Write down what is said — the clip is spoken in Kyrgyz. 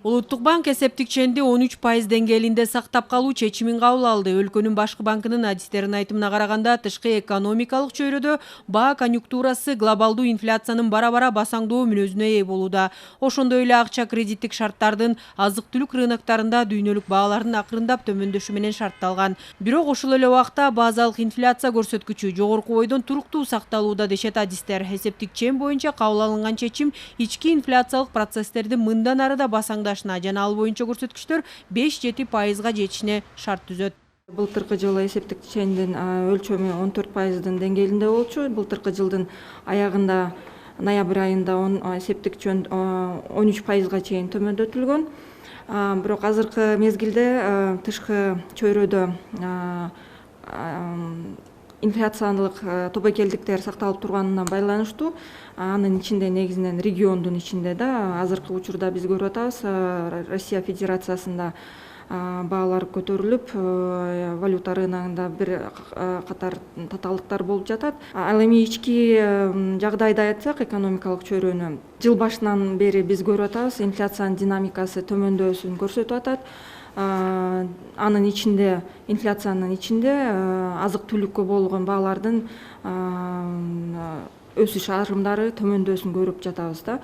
Улуттук банк эсептик ченди 13% деңгээлинде сактап калуу чечимин кабыл алды. Өлкөнүн башкы банкынын адистеринин айтымына караганда, тышкы экономикалык чөйрөдө баа конъюнктурасы глобалдуу инфляциянын бара-бара басаңдоо мүнөзүнө ээ болууда. Ошондой эле акча кредиттик шарттардын азык-түлүк рыноктарында дүйнөлүк баалардын акырындап төмөндөшү менен шартталган. Бирок ошол эле убакта базалык инфляция көрсөткүчү жогорку бойдон туруктуу сакталууда дешет адистер. Эсептик чен боюнча кабыл алынган чечим ички инфляциялык процесстерди мындан ары да басаңдашына жана ал боюнча көрсөткүчтөр 5-7%га жетишине шарт түзөт. Былтыркы жылы эсептик чендин өлчөмү 14%-дын деңгээлинде болчу. Былтыркы жылдын аягында ноябрь айында эсептик чен 13%-га чейин төмөндөтүлгөн. Бирок азыркы мезгилде тышкы чөйрөдө инфляциялык тобокелдиктер сакталып турганына байланыштуу, анын ичинде негизинен региондун ичинде да азыркы учурда биз көрүп атабыз, Россия Федерациясында баалар көтөрүлүп, валюта рыногунда бир катар татаалдыктар болуп жатат. Ал эми ички жагдайды айтсак, экономикалык чөйрөнү жыл башынан бери биз көрүп атабыз, инфляциянын динамикасы төмөндөшүн көрсөтүп атат. Анын ичинде, инфляциянын ичинде азык-түлүккө болгон баалардын өсүш арымдары төмөндөшүн көрүп жатабыз да.